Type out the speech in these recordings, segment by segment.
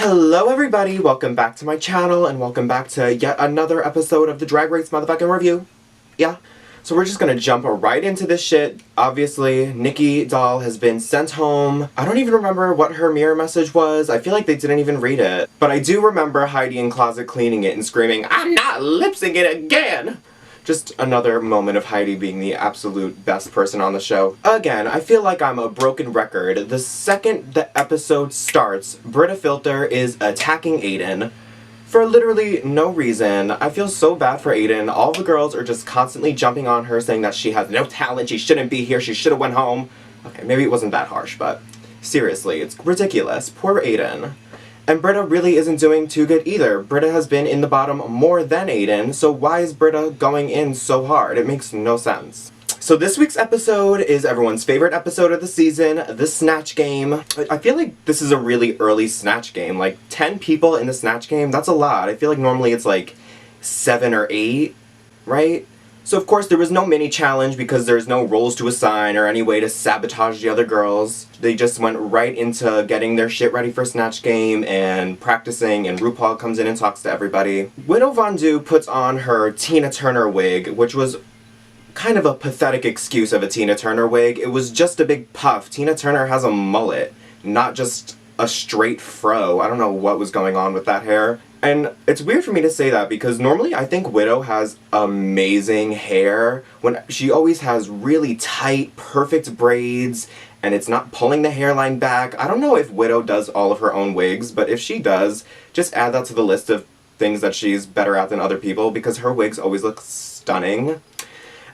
Hello everybody, welcome back to my channel and welcome back to yet another episode of the Drag Race motherfucking review. Yeah. So we're just gonna jump right into this shit. Obviously, Nikki Doll has been sent home. I don't even remember what her mirror message was. I feel like they didn't even read it. But I do remember Heidi in closet cleaning it and screaming, "I'm not lip-syncing it again!" Just another moment of Heidi being the absolute best person on the show. Again, I feel like I'm a broken record. The second the episode starts, Brita Filter is attacking Aiden for literally no reason. I feel so bad for Aiden. All the girls are just constantly jumping on her saying that she has no talent, she shouldn't be here, she should have went home. Okay, maybe it wasn't that harsh, but seriously, it's ridiculous. Poor Aiden. And Brita really isn't doing too good either. Brita has been in the bottom more than Aiden, so why is Brita going in so hard? It makes no sense. So this week's episode is everyone's favorite episode of the season, the Snatch Game. I feel like this is a really early Snatch Game. Like, 10 people in the Snatch Game, that's a lot. I feel like normally it's like 7 or 8, right? So of course there was no mini challenge because there's no roles to assign or any way to sabotage the other girls. They just went right into getting their shit ready for Snatch Game and practicing, and RuPaul comes in and talks to everybody. Widow Von Du puts on her Tina Turner wig, which was kind of a pathetic excuse of a Tina Turner wig. It was just a big puff. Tina Turner has a mullet, not just a straight fro. I don't know what was going on with that hair. And it's weird for me to say that because normally I think Widow has amazing hair. When she always has really tight, perfect braids, and it's not pulling the hairline back. I don't know if Widow does all of her own wigs, but if she does, just add that to the list of things that she's better at than other people because her wigs always look stunning.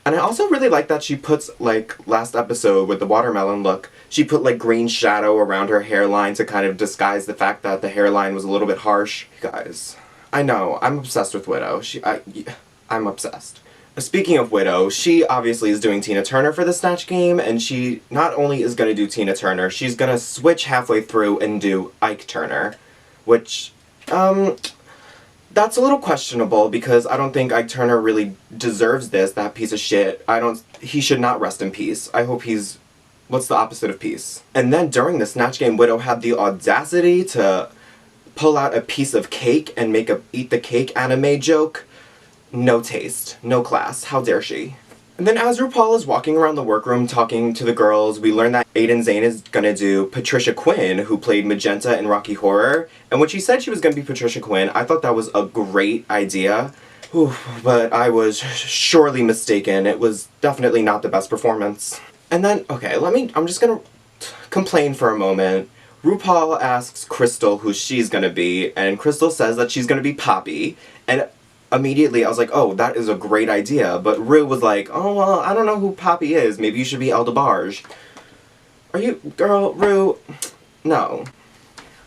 And I also really like that she puts, like, last episode with the watermelon look, she put, like, green shadow around her hairline to kind of disguise the fact that the hairline was a little bit harsh. You guys, I know, I'm obsessed with Widow. I'm obsessed. Speaking of Widow, she obviously is doing Tina Turner for the Snatch Game, and she not only is gonna do Tina Turner, she's gonna switch halfway through and do Ike Turner, which, that's a little questionable because I don't think Ike Turner really deserves this, that piece of shit. He should not rest in peace. I hope he's, what's the opposite of peace? And then during the Snatch Game, Widow had the audacity to pull out a piece of cake and make a eat the cake anime joke. No taste, no class, how dare she? And then as RuPaul is walking around the workroom talking to the girls, we learn that Zane is gonna do Patricia Quinn, who played Magenta in Rocky Horror. And when she said she was gonna be Patricia Quinn, I thought that was a great idea. But I was surely mistaken. It was definitely not the best performance. And then, okay, I'm just gonna complain for a moment. RuPaul asks Crystal who she's gonna be, and Crystal says that she's gonna be Poppy. And immediately I was like, oh, that is a great idea. But Ru was like, oh, well, I don't know who Poppy is. Maybe you should be Aldebarge. Are you, girl, Ru? No.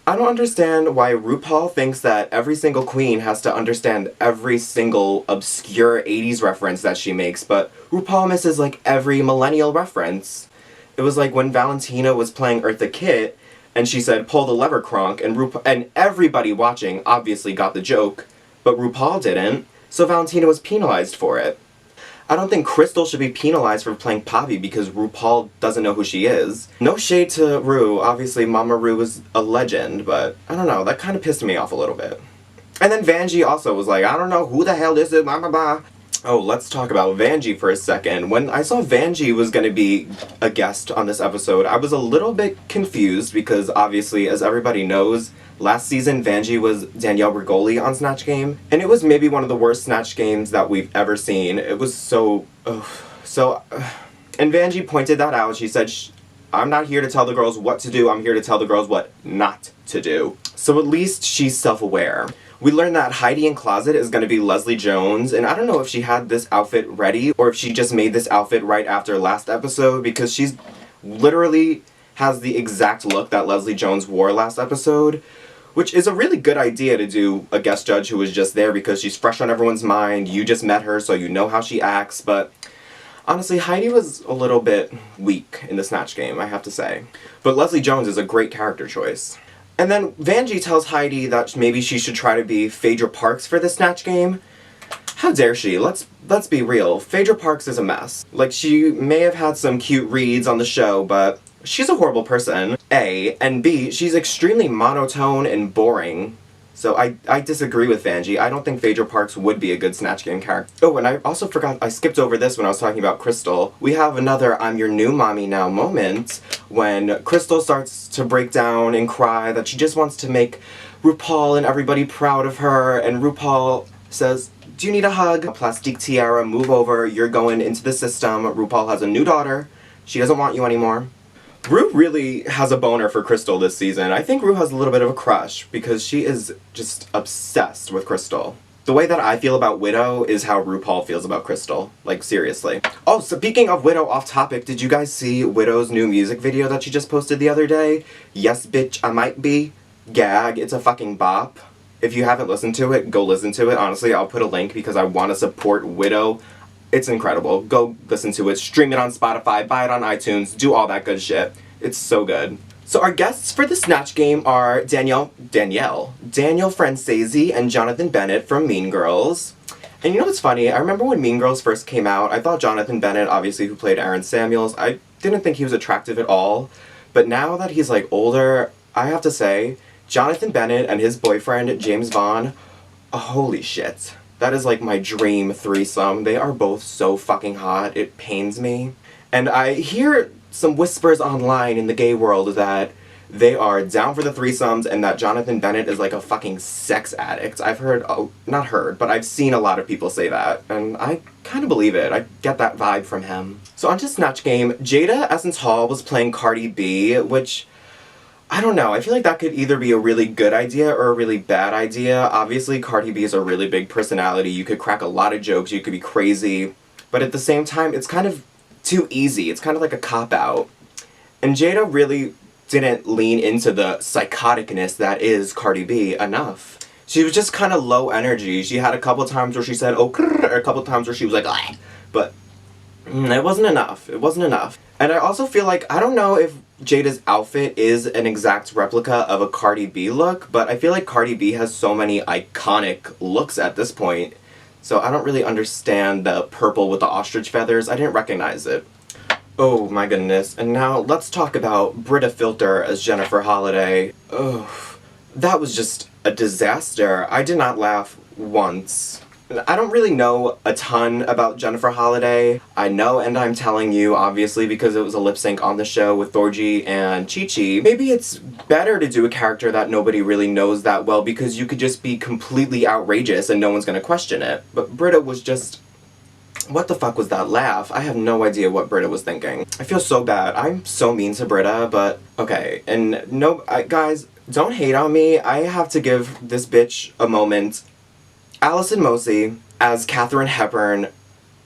I don't understand why RuPaul thinks that every single queen has to understand every single obscure 80s reference that she makes, but RuPaul misses, like, every millennial reference. It was like when Valentina was playing Eartha Kitt, and she said, pull the lever, Kronk, and everybody watching obviously got the joke, but RuPaul didn't, so Valentina was penalized for it. I don't think Crystal should be penalized for playing Poppy because RuPaul doesn't know who she is. No shade to Ru, obviously Mama Ru was a legend, but I don't know, that kind of pissed me off a little bit. And then Vanjie also was like, I don't know who the hell this is, blah blah blah. Oh, let's talk about Vanjie for a second. When I saw Vanjie was gonna be a guest on this episode, I was a little bit confused because obviously, as everybody knows, last season Vanjie was Danielle Bregoli on Snatch Game, and it was maybe one of the worst Snatch Games that we've ever seen. It was and Vanjie pointed that out. She said, I'm not here to tell the girls what to do, I'm here to tell the girls what not to do. So at least she's self-aware. We learned that Heidi in Closet is going to be Leslie Jones, and I don't know if she had this outfit ready or if she just made this outfit right after last episode because she's literally has the exact look that Leslie Jones wore last episode, which is a really good idea to do a guest judge who was just there because she's fresh on everyone's mind, you just met her so you know how she acts, but honestly, Heidi was a little bit weak in the Snatch Game, I have to say. But Leslie Jones is a great character choice. And then Vanjie tells Heidi that maybe she should try to be Phaedra Parks for the Snatch Game. How dare she? Let's be real. Phaedra Parks is a mess. Like, she may have had some cute reads on the show, but she's a horrible person, A, and B, she's extremely monotone and boring. So I disagree with Vanjie. I don't think Phaedra Parks would be a good Snatch Game character. Oh, and I also forgot, I skipped over this when I was talking about Crystal. We have another I'm your new mommy now moment when Crystal starts to break down and cry that she just wants to make RuPaul and everybody proud of her, and RuPaul says, do you need a hug? Plastique tiara, move over, you're going into the system. RuPaul has a new daughter. She doesn't want you anymore. Ru really has a boner for Crystal this season. I think Ru has a little bit of a crush because she is just obsessed with Crystal. The way that I feel about Widow is how RuPaul feels about Crystal. Like, seriously. Oh, speaking of Widow, off topic, did you guys see Widow's new music video that she just posted the other day? Yes, bitch, I might be. Gag, it's a fucking bop. If you haven't listened to it, go listen to it. Honestly, I'll put a link because I want to support Widow. It's incredible. Go listen to it. Stream it on Spotify. Buy it on iTunes. Do all that good shit. It's so good. So our guests for the Snatch Game are Danielle Francesi and Jonathan Bennett from Mean Girls. And you know what's funny? I remember when Mean Girls first came out, I thought Jonathan Bennett, obviously who played Aaron Samuels, I didn't think he was attractive at all. But now that he's like older, I have to say, Jonathan Bennett and his boyfriend, James Vaughn, holy shit. That is like my dream threesome. They are both so fucking hot. It pains me. And I hear some whispers online in the gay world that they are down for the threesomes and that Jonathan Bennett is like a fucking sex addict. I've heard, not heard, but I've seen a lot of people say that. And I kind of believe it. I get that vibe from him. So on to Snatch Game. Jada Essence Hall was playing Cardi B, which, I don't know, I feel like that could either be a really good idea or a really bad idea. Obviously, Cardi B is a really big personality. You could crack a lot of jokes, you could be crazy, but at the same time, it's kind of too easy. It's kind of like a cop-out. And Jada really didn't lean into the psychoticness that is Cardi B enough. She was just kind of low energy. She had a couple times where she said, oh, or a couple times where she was like, ah, but it wasn't enough. It wasn't enough. And I also feel like, I don't know if Jada's outfit is an exact replica of a Cardi B look, but I feel like Cardi B has so many iconic looks at this point, so I don't really understand the purple with the ostrich feathers. I didn't recognize it. Oh my goodness. And now let's talk about Brita Filter as Jennifer Holliday. Ugh. That was just a disaster. I did not laugh once. I don't really know a ton about Jennifer Holliday. I know, and I'm telling you, obviously, because it was a lip sync on the show with Thorgy and Chi-Chi. Maybe it's better to do a character that nobody really knows that well because you could just be completely outrageous and no one's gonna question it. But Brita was just... what the fuck was that laugh? I have no idea what Brita was thinking. I feel so bad. I'm so mean to Brita, but okay. And no, guys, don't hate on me. I have to give this bitch a moment. Allyson Mozi as Katharine Hepburn,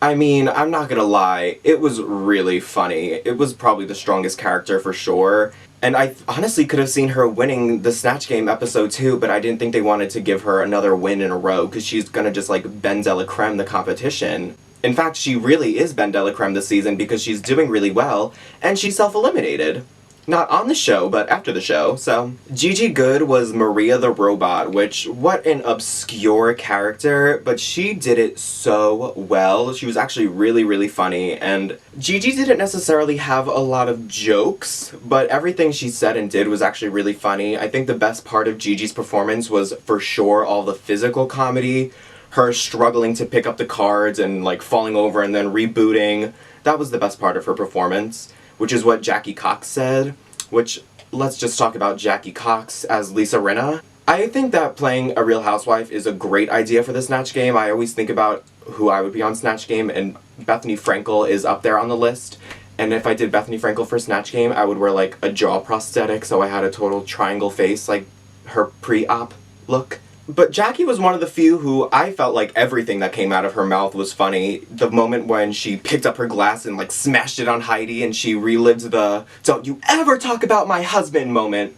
I mean, I'm not gonna lie, it was really funny. It was probably the strongest character for sure. And I honestly could have seen her winning the Snatch Game episode 2, but I didn't think they wanted to give her another win in a row, because she's gonna just like Ben de la Creme the competition. In fact, she really is Ben de la Creme this season because she's doing really well, and she's self-eliminated. Not on the show, but after the show, so. Gigi Goode was Maria the Robot, which, what an obscure character, but she did it so well. She was actually really, really funny, and Gigi didn't necessarily have a lot of jokes, but everything she said and did was actually really funny. I think the best part of Gigi's performance was, for sure, all the physical comedy. Her struggling to pick up the cards and, like, falling over and then rebooting. That was the best part of her performance. Which is what Jackie Cox said, which, let's just talk about Jackie Cox as Lisa Rinna. I think that playing a Real Housewife is a great idea for the Snatch Game. I always think about who I would be on Snatch Game, and Bethany Frankel is up there on the list. And if I did Bethany Frankel for Snatch Game, I would wear, like, a jaw prosthetic so I had a total triangle face, like her pre-op look. But Jackie was one of the few who I felt like everything that came out of her mouth was funny. The moment when she picked up her glass and like smashed it on Heidi and she relived the "don't you ever talk about my husband" moment.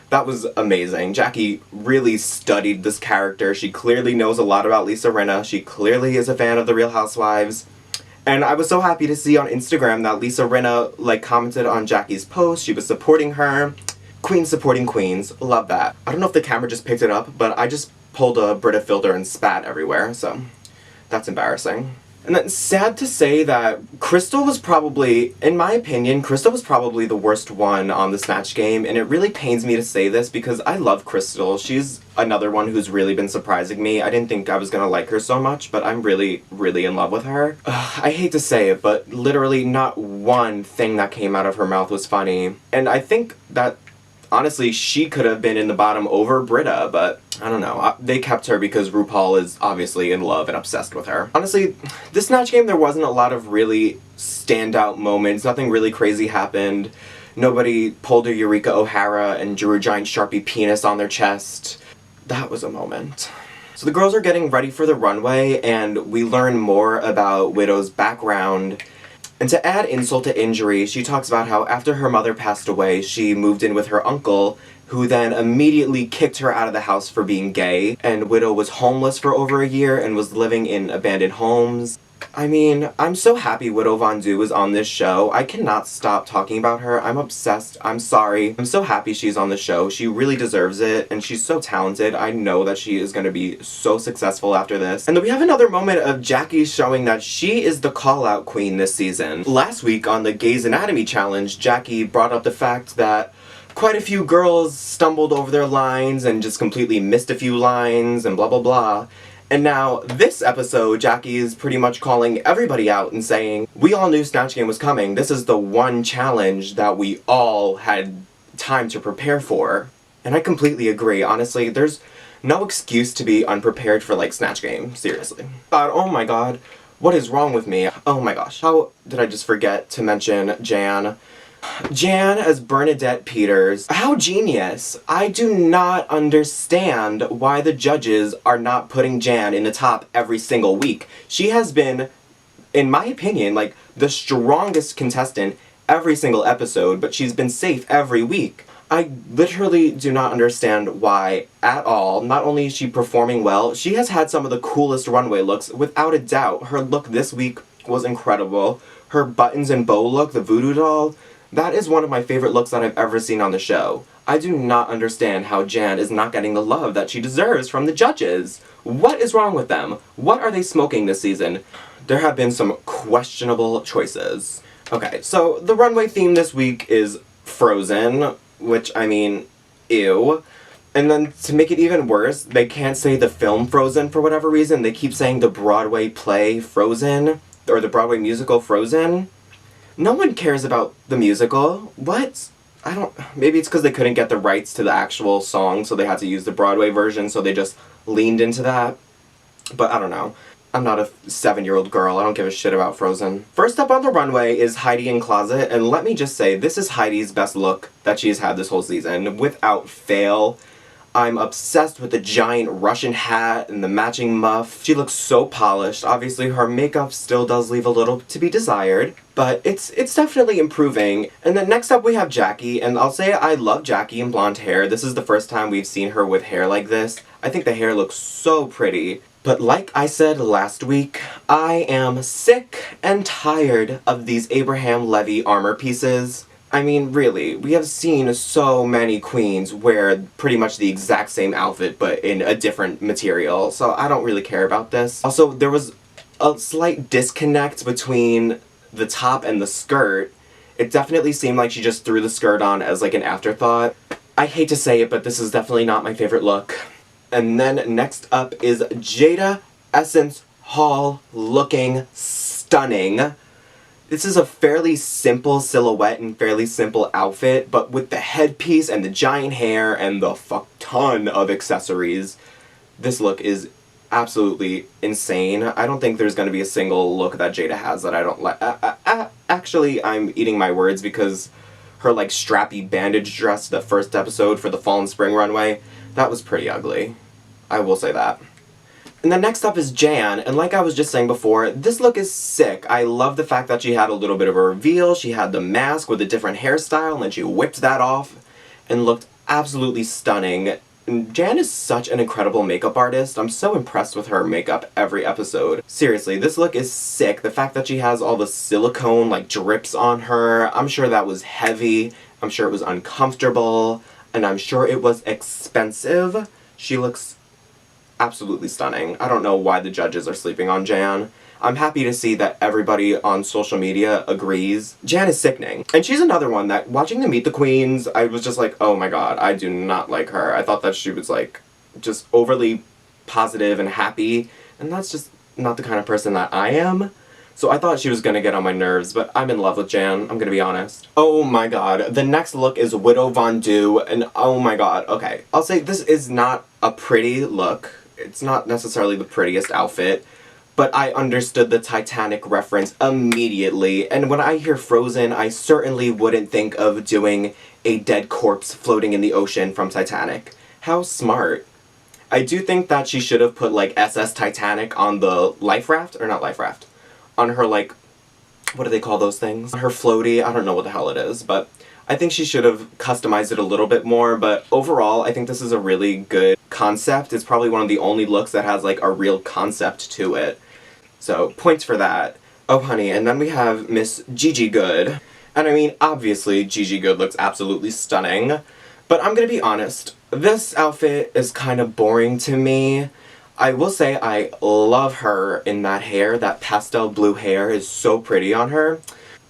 That was amazing. Jackie really studied this character. She clearly knows a lot about Lisa Rinna. She clearly is a fan of The Real Housewives. And I was so happy to see on Instagram that Lisa Rinna like commented on Jackie's post. She was supporting her. Queens supporting queens. Love that. I don't know if the camera just picked it up, but I just pulled a Brita Filter and spat everywhere, so that's embarrassing. And then, sad to say that Crystal was probably, in my opinion, Crystal was probably the worst one on the Snatch Game, and it really pains me to say this because I love Crystal. She's another one who's really been surprising me. I didn't think I was gonna like her so much, but I'm really, really in love with her. I hate to say it, but literally not one thing that came out of her mouth was funny. And I think that honestly, she could have been in the bottom over Brita, but I don't know. They kept her because RuPaul is obviously in love and obsessed with her. Honestly, this Snatch Game, there wasn't a lot of really standout moments. Nothing really crazy happened. Nobody pulled a Eureka O'Hara and drew a giant Sharpie penis on their chest. That was a moment. So the girls are getting ready for the runway, and we learn more about Widow's background. And to add insult to injury, she talks about how after her mother passed away, she moved in with her uncle, who then immediately kicked her out of the house for being gay, and Widow was homeless for over a year and was living in abandoned homes. I mean, I'm so happy Widow Von Du is on this show. I cannot stop talking about her. I'm obsessed. I'm sorry. I'm so happy she's on the show. She really deserves it, and she's so talented. I know that she is going to be so successful after this. And then we have another moment of Jackie showing that she is the call-out queen this season. Last week on the Gays Anatomy Challenge, Jackie brought up the fact that quite a few girls stumbled over their lines and just completely missed a few lines and blah blah blah. And now, this episode, Jackie is pretty much calling everybody out and saying, we all knew Snatch Game was coming. This is the one challenge that we all had time to prepare for. And I completely agree. Honestly, there's no excuse to be unprepared for, like, Snatch Game. Seriously. Oh my god. What is wrong with me? Oh my gosh. How did I just forget to mention Jan? Jan as Bernadette Peters. How genius. I do not understand why the judges are not putting Jan in the top every single week. She has been, in my opinion, like, the strongest contestant every single episode, but she's been safe every week. I literally do not understand why at all. Not only is she performing well, she has had some of the coolest runway looks, without a doubt. Her look this week was incredible. Her buttons and bow look, the voodoo doll, that is one of my favorite looks that I've ever seen on the show. I do not understand how Jan is not getting the love that she deserves from the judges. What is wrong with them? What are they smoking this season? There have been some questionable choices. Okay, so the runway theme this week is Frozen, which, I mean, ew. And then to make it even worse, they can't say the film Frozen for whatever reason. They keep saying the Broadway play Frozen, or the Broadway musical Frozen. No one cares about the musical. What? Maybe it's because they couldn't get the rights to the actual song, so they had to use the Broadway version, so they just leaned into that. But I don't know. I'm not a 7-year-old girl. I don't give a shit about Frozen. First up on the runway is Heidi in Closet, and let me just say, this is Heidi's best look that she's had this whole season, without fail. I'm obsessed with the giant Russian hat and the matching muff. She looks so polished. Obviously, her makeup still does leave a little to be desired, but it's definitely improving. And then next up we have Jackie, and I'll say I love Jackie in blonde hair. This is the first time we've seen her with hair like this. I think the hair looks so pretty. But like I said last week, I am sick and tired of these Abraham Levy armor pieces. I mean, really, we have seen so many queens wear pretty much the exact same outfit, but in a different material, so I don't really care about this. Also, there was a slight disconnect between the top and the skirt. It definitely seemed like she just threw the skirt on as, like, an afterthought. I hate to say it, but this is definitely not my favorite look. And then next up is Jada Essence Hall, looking stunning. This is a fairly simple silhouette and fairly simple outfit, but with the headpiece and the giant hair and the fuck ton of accessories, this look is absolutely insane. I don't think there's going to be a single look that Jada has that I don't like. Actually, I'm eating my words because her, like, strappy bandage dress, the first episode for the fall and spring runway, that was pretty ugly. I will say that. And then next up is Jan, and like I was just saying before, this look is sick. I love the fact that she had a little bit of a reveal, she had the mask with a different hairstyle, and then she whipped that off and looked absolutely stunning. And Jan is such an incredible makeup artist. I'm so impressed with her makeup every episode. Seriously, this look is sick. The fact that she has all the silicone, like, drips on her, I'm sure that was heavy, I'm sure it was uncomfortable, and I'm sure it was expensive. She looks absolutely stunning. I don't know why the judges are sleeping on Jan. I'm happy to see that everybody on social media agrees. Jan is sickening. And she's another one that, watching the Meet the Queens, I was just like, oh my god, I do not like her. I thought that she was like, just overly positive and happy, and that's just not the kind of person that I am. So I thought she was gonna get on my nerves, but I'm in love with Jan, I'm gonna be honest. Oh my god, the next look is Widow Von Du, and oh my god, okay. I'll say this is not a pretty look. It's not necessarily the prettiest outfit, but I understood the Titanic reference immediately, and when I hear Frozen, I certainly wouldn't think of doing a dead corpse floating in the ocean from Titanic. How smart. I do think that she should have put, like, SS Titanic on the life raft, or not life raft, on her, like, what do they call those things? Her floaty, I don't know what the hell it is, but I think she should have customized it a little bit more, but overall, I think this is a really good concept. It's probably one of the only looks that has, like, a real concept to it. So, points for that. Oh, honey, and then we have Miss Gigi Goode. And I mean, obviously, Gigi Goode looks absolutely stunning, but I'm gonna be honest, this outfit is kind of boring to me. I will say I love her in that hair. That pastel blue hair is so pretty on her.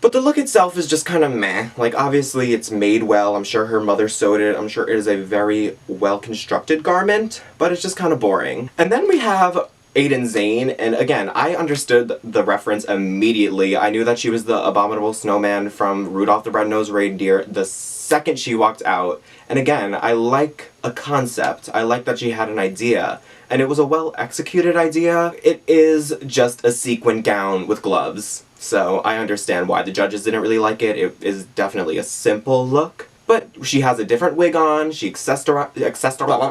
But the look itself is just kind of meh. Like, obviously it's made well. I'm sure her mother sewed it. I'm sure it is a very well-constructed garment. But it's just kind of boring. And then we have Aiden Zane. And again, I understood the reference immediately. I knew that she was the abominable snowman from Rudolph the Red-Nosed Reindeer the second she walked out. And again, I like a concept. I like that she had an idea. And it was a well-executed idea. It is just a sequin gown with gloves. So I understand why the judges didn't really like it. It is definitely a simple look. But she has a different wig on. She accessorized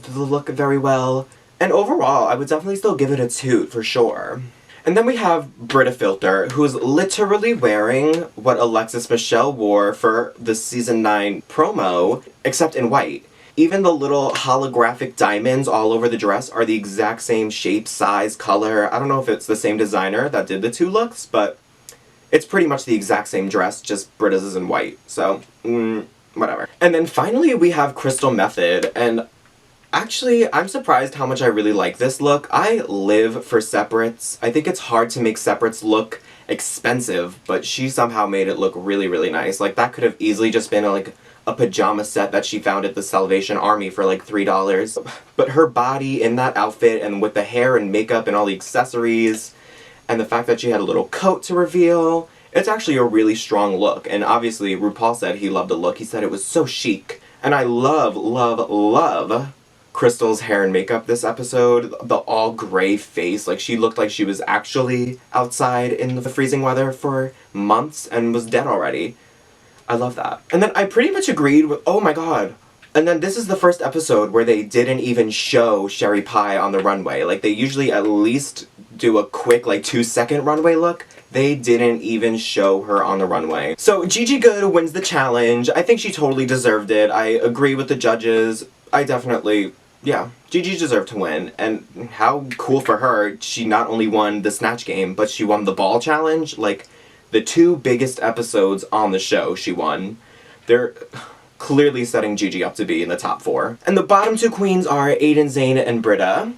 the look very well. And overall, I would definitely still give it a toot for sure. And then we have Brita Filter, who's literally wearing what Alexis Michelle wore for the season 9 promo, except in white. Even the little holographic diamonds all over the dress are the exact same shape, size, color. I don't know if it's the same designer that did the two looks, but it's pretty much the exact same dress, just Brita's is in white. So, whatever. And then finally we have Crystal Method, and actually, I'm surprised how much I really like this look. I live for separates. I think it's hard to make separates look expensive, but she somehow made it look really, really nice. Like, that could have easily just been like a pajama set that she found at the Salvation Army for like $3. But her body in that outfit, and with the hair and makeup and all the accessories, and the fact that she had a little coat to reveal, it's actually a really strong look. And obviously, RuPaul said he loved the look. He said it was so chic. And I love, love, love Crystal's hair and makeup this episode. The all gray face, like she looked like she was actually outside in the freezing weather for months and was dead already. I love that. And then I pretty much agreed with, oh my god. And then this is the first episode where they didn't even show Sherry Pie on the runway. Like, they usually at least do a quick, like, 2-second runway look. They didn't even show her on the runway. So Gigi Goode wins the challenge. I think she totally deserved it. I agree with the judges. I definitely, yeah, Gigi deserved to win. And how cool for her, she not only won the Snatch Game, but she won the Ball Challenge. Like, the two biggest episodes on the show she won. They're clearly setting Gigi up to be in the top 4. And the bottom 2 queens are Aiden Zane and Brita.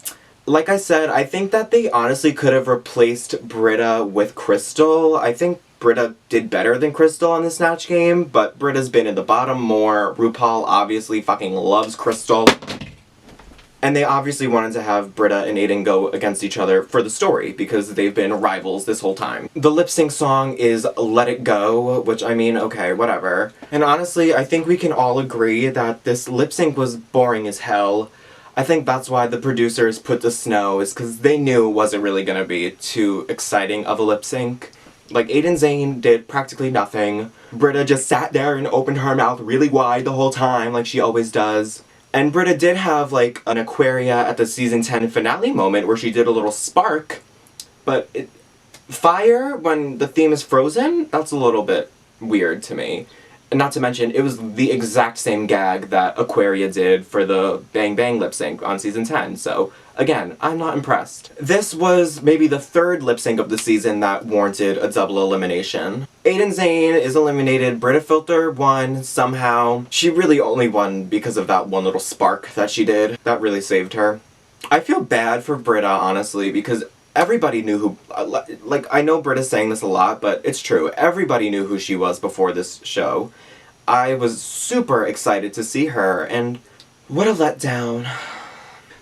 Like I said, I think that they honestly could have replaced Brita with Crystal. I think Brita did better than Crystal on the Snatch Game, but Brita's been in the bottom more. RuPaul obviously fucking loves Crystal. And they obviously wanted to have Brita and Aiden go against each other for the story, because they've been rivals this whole time. The lip sync song is Let It Go, which, I mean, okay, whatever. And honestly, I think we can all agree that this lip sync was boring as hell. I think that's why the producers put the snow, is because they knew it wasn't really gonna be too exciting of a lip sync. Like, Aiden Zane did practically nothing. Brita just sat there and opened her mouth really wide the whole time, like she always does. And Brita did have, like, an Aquaria at the season 10 finale moment where she did a little spark, but fire when the theme is frozen? That's a little bit weird to me. And not to mention, it was the exact same gag that Aquaria did for the Bang Bang lip sync on season 10, so again, I'm not impressed. This was maybe the third lip sync of the season that warranted a double elimination. Aiden Zane is eliminated, Brita Filter won somehow. She really only won because of that one little spark that she did. That really saved her. I feel bad for Brita, honestly, because everybody knew who, like, I know Brita's saying this a lot, but it's true. Everybody knew who she was before this show. I was super excited to see her, and what a letdown.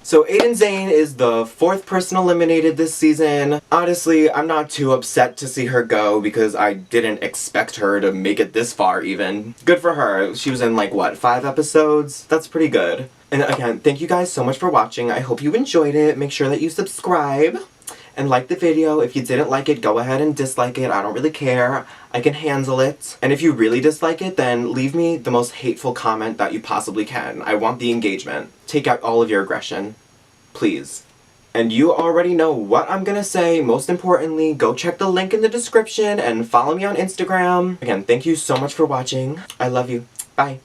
So Aiden Zane is the fourth person eliminated this season. Honestly, I'm not too upset to see her go because I didn't expect her to make it this far even. Good for her. She was in like, what, 5 episodes? That's pretty good. And again, thank you guys so much for watching. I hope you enjoyed it. Make sure that you subscribe and like the video. If you didn't like it, go ahead and dislike it. I don't really care. I can handle it. And if you really dislike it, then leave me the most hateful comment that you possibly can. I want the engagement. Take out all of your aggression. Please. And you already know what I'm gonna say. Most importantly, go check the link in the description and follow me on Instagram. Again, thank you so much for watching. I love you. Bye.